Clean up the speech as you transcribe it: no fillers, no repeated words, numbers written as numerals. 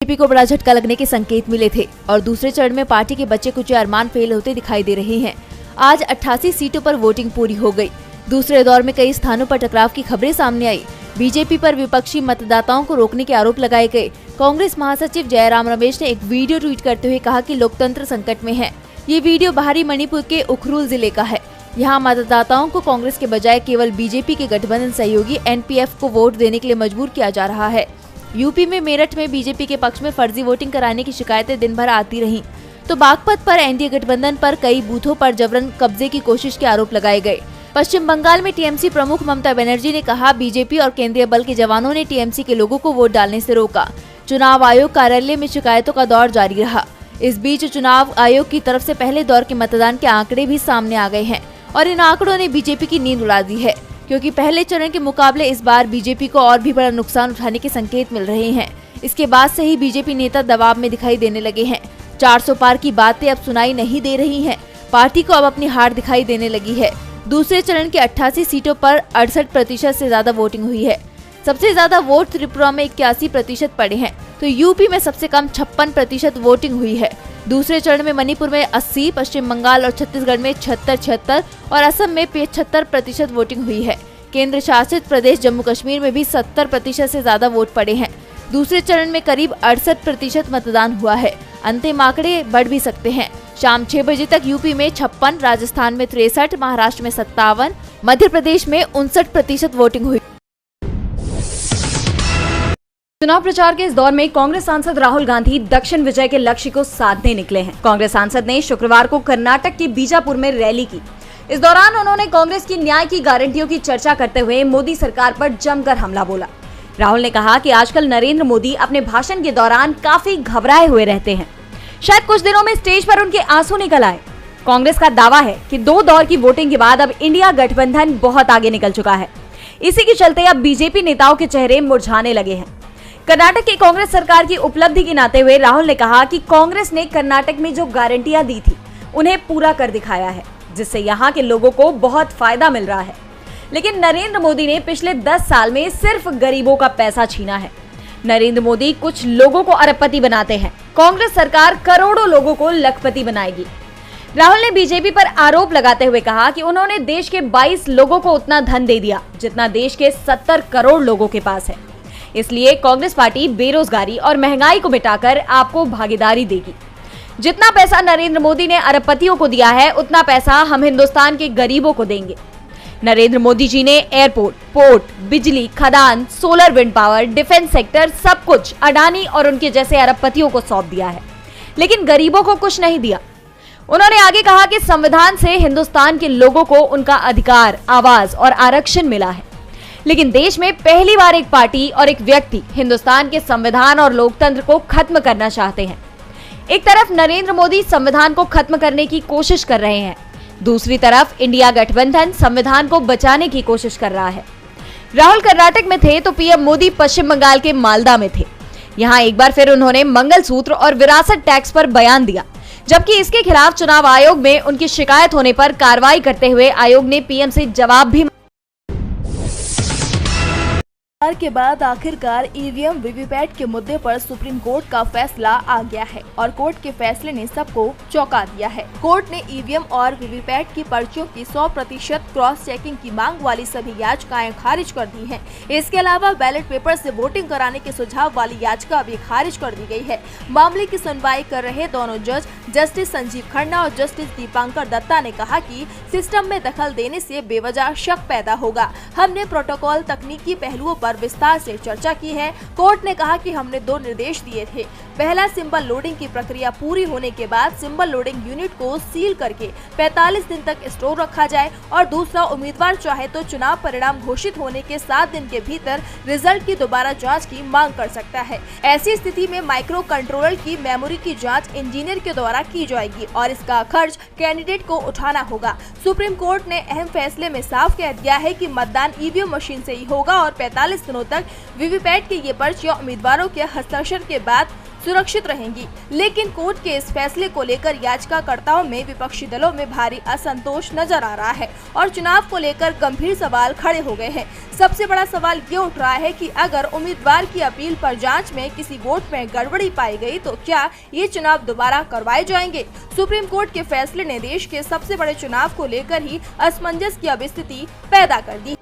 BJP को बड़ा झटका लगने के संकेत मिले थे और दूसरे चरण में पार्टी के बच्चे कुछ अरमान फेल होते दिखाई दे रहे हैं। आज 88 सीटों पर वोटिंग पूरी हो गई। दूसरे दौर में कई स्थानों पर टकराव की खबरें सामने आई। बीजेपी पर विपक्षी मतदाताओं को रोकने के आरोप लगाए गए। कांग्रेस महासचिव जयराम रमेश ने एक वीडियो ट्वीट करते हुए कहा कि लोकतंत्र संकट में है। ये वीडियो बाहरी मणिपुर के उखरुल जिले का है। यहाँ मतदाताओं को कांग्रेस के बजाय केवल बीजेपी के गठबंधन सहयोगी एनपीएफ को वोट देने के लिए मजबूर किया जा रहा है। यूपी में मेरठ में बीजेपी के पक्ष में फर्जी वोटिंग कराने की शिकायतें दिन भर आती रहीं, तो बागपत पर एनडीए गठबंधन पर कई बूथों पर जबरन कब्जे की कोशिश के आरोप लगाए गए। पश्चिम बंगाल में टीएमसी प्रमुख ममता बनर्जी ने कहा, बीजेपी और केंद्रीय बल के जवानों ने टीएमसी के लोगों को वोट डालने से रोका। चुनाव आयोग कार्यालय में शिकायतों का दौर जारी रहा। इस बीच चुनाव आयोग की तरफ से पहले दौर के मतदान के आंकड़े भी सामने आ गए हैं और इन आंकड़ों ने बीजेपी की नींद उड़ा दी है, क्योंकि पहले चरण के मुकाबले इस बार बीजेपी को और भी बड़ा नुकसान उठाने के संकेत मिल रहे हैं। इसके बाद से ही बीजेपी नेता दबाव में दिखाई देने लगे हैं। 400 पार की बातें अब सुनाई नहीं दे रही हैं। पार्टी को अब अपनी हार दिखाई देने लगी है। दूसरे चरण की 88 सीटों पर 68% से ज्यादा वोटिंग हुई है। सबसे ज्यादा वोट त्रिपुरा में 81% पड़े हैं, तो यूपी में सबसे कम 56% वोटिंग हुई है। दूसरे चरण में मणिपुर में 80, पश्चिम बंगाल और छत्तीसगढ़ में 76 और असम में 75% वोटिंग हुई है। केंद्र शासित प्रदेश जम्मू कश्मीर में भी 70% से ज्यादा वोट पड़े हैं। दूसरे चरण में करीब 68% मतदान हुआ है। अंतिम आंकड़े बढ़ भी सकते हैं। शाम 6 बजे तक यूपी में 56, राजस्थान में 63, महाराष्ट्र में 57, मध्य प्रदेश में 59% वोटिंग हुई। चुनाव प्रचार के इस दौर में कांग्रेस सांसद राहुल गांधी दक्षिण विजय के लक्ष्य को साधने निकले हैं। कांग्रेस सांसद ने शुक्रवार को कर्नाटक के बीजापुर में रैली की। इस दौरान उन्होंने कांग्रेस की न्याय की गारंटियों की चर्चा करते हुए मोदी सरकार पर जमकर हमला बोला। राहुल ने कहा कि आजकल नरेंद्र मोदी अपने भाषण के दौरान काफी घबराए हुए रहते हैं। शायद कुछ दिनों में स्टेज पर उनके आंसू निकल आए। कांग्रेस का दावा है कि 2 दौर की वोटिंग के बाद अब इंडिया गठबंधन बहुत आगे निकल चुका है। इसी के चलते अब बीजेपी नेताओं के चेहरे मुरझाने लगे हैं। कर्नाटक की कांग्रेस सरकार की उपलब्धि गिनाते हुए राहुल ने कहा कि कांग्रेस ने कर्नाटक में जो गारंटियां दी थी उन्हें पूरा कर दिखाया है, जिससे यहाँ के लोगों को बहुत फायदा मिल रहा है। लेकिन नरेंद्र मोदी ने पिछले 10 साल में सिर्फ गरीबों का पैसा छीना है। नरेंद्र मोदी कुछ लोगों को अरबपति बनाते हैं, कांग्रेस सरकार करोड़ों लोगों को लखपति बनाएगी। राहुल ने बीजेपी पर आरोप लगाते हुए कहा कि उन्होंने देश के 22 लोगों को उतना धन दे दिया जितना देश के 70 करोड़ लोगों के पास है। इसलिए कांग्रेस पार्टी बेरोजगारी और महंगाई को मिटाकर आपको भागीदारी देगी। जितना पैसा नरेंद्र मोदी ने अरबपतियों को दिया है, उतना पैसा हम हिंदुस्तान के गरीबों को देंगे। नरेंद्र मोदी जी ने एयरपोर्ट, पोर्ट, बिजली, खदान, solar wind power, defence sector सब कुछ अडानी और उनके जैसे अरबपतियों को सौंप दिया है, लेकिन गरीबों को कुछ नहीं दिया। उन्होंने आगे कहा कि संविधान से हिंदुस्तान के लोगों को उनका अधिकार, आवाज और आरक्षण मिला है, लेकिन देश में पहली बार एक पार्टी और एक व्यक्ति हिंदुस्तान के संविधान और लोकतंत्र को खत्म करना चाहते हैं। एक तरफ नरेंद्र मोदी संविधान को खत्म करने की कोशिश कर रहे हैं, दूसरी तरफ इंडिया गठबंधन संविधान को बचाने की कोशिश कर रहा है। राहुल कर्नाटक में थे तो पीएम मोदी पश्चिम बंगाल के मालदा में थे। यहाँ एक बार फिर उन्होंने मंगलसूत्र और विरासत टैक्स पर बयान दिया, जबकि इसके खिलाफ चुनाव आयोग में उनकी शिकायत होने पर कार्रवाई करते हुए आयोग ने पीएम से जवाब भी के बाद आखिरकार ईवीएम वीवीपैट के मुद्दे पर सुप्रीम कोर्ट का फैसला आ गया है और कोर्ट के फैसले ने सबको चौंका दिया है। कोर्ट ने ईवीएम और वीवीपैट की पर्चियों की 100% क्रॉस चेकिंग की मांग वाली सभी याचिकाएं खारिज कर दी हैं। इसके अलावा बैलेट पेपर से वोटिंग कराने के सुझाव वाली याचिका भी खारिज कर दी गई है। मामले की सुनवाई कर रहे दोनों जज जस्टिस संजीव खन्ना और जस्टिस दीपांकर दत्ता ने कहा कि सिस्टम में दखल देने से बेवजह शक पैदा होगा। हमने प्रोटोकॉल, तकनीकी पहलुओं पर विस्तार से चर्चा की है। कोर्ट ने कहा कि हमने 2 निर्देश दिए थे। पहला, सिंबल लोडिंग की प्रक्रिया पूरी होने के बाद सिंबल लोडिंग यूनिट को सील करके 45 दिन तक स्टोर रखा जाए और दूसरा, उम्मीदवार चाहे तो चुनाव परिणाम घोषित होने के 7 दिन के भीतर रिजल्ट की दोबारा जांच की मांग कर सकता है। ऐसी स्थिति में माइक्रो कंट्रोलर की मेमोरी की जांच इंजीनियर के द्वारा की जाएगी और इसका खर्च कैंडिडेट को उठाना होगा। सुप्रीम कोर्ट ने अहम फैसले में साफ कह दिया है कि मतदान ईवीएम मशीन से ही होगा और 45 दिनों तक वीवीपैट की ये पर्चियां उम्मीदवारों के हस्ताक्षर के बाद सुरक्षित रहेंगी। लेकिन कोर्ट के इस फैसले को लेकर याचिकाकर्ताओं में विपक्षी दलों में भारी असंतोष नजर आ रहा है और चुनाव को लेकर गंभीर सवाल खड़े हो गए हैं। सबसे बड़ा सवाल ये उठ रहा है कि अगर उम्मीदवार की अपील पर जांच में किसी वोट में गड़बड़ी पाई गई तो क्या ये चुनाव दोबारा करवाए जाएंगे? सुप्रीम कोर्ट के फैसले ने देश के सबसे बड़े चुनाव को लेकर ही असमंजस की अब स्थिति पैदा कर दी।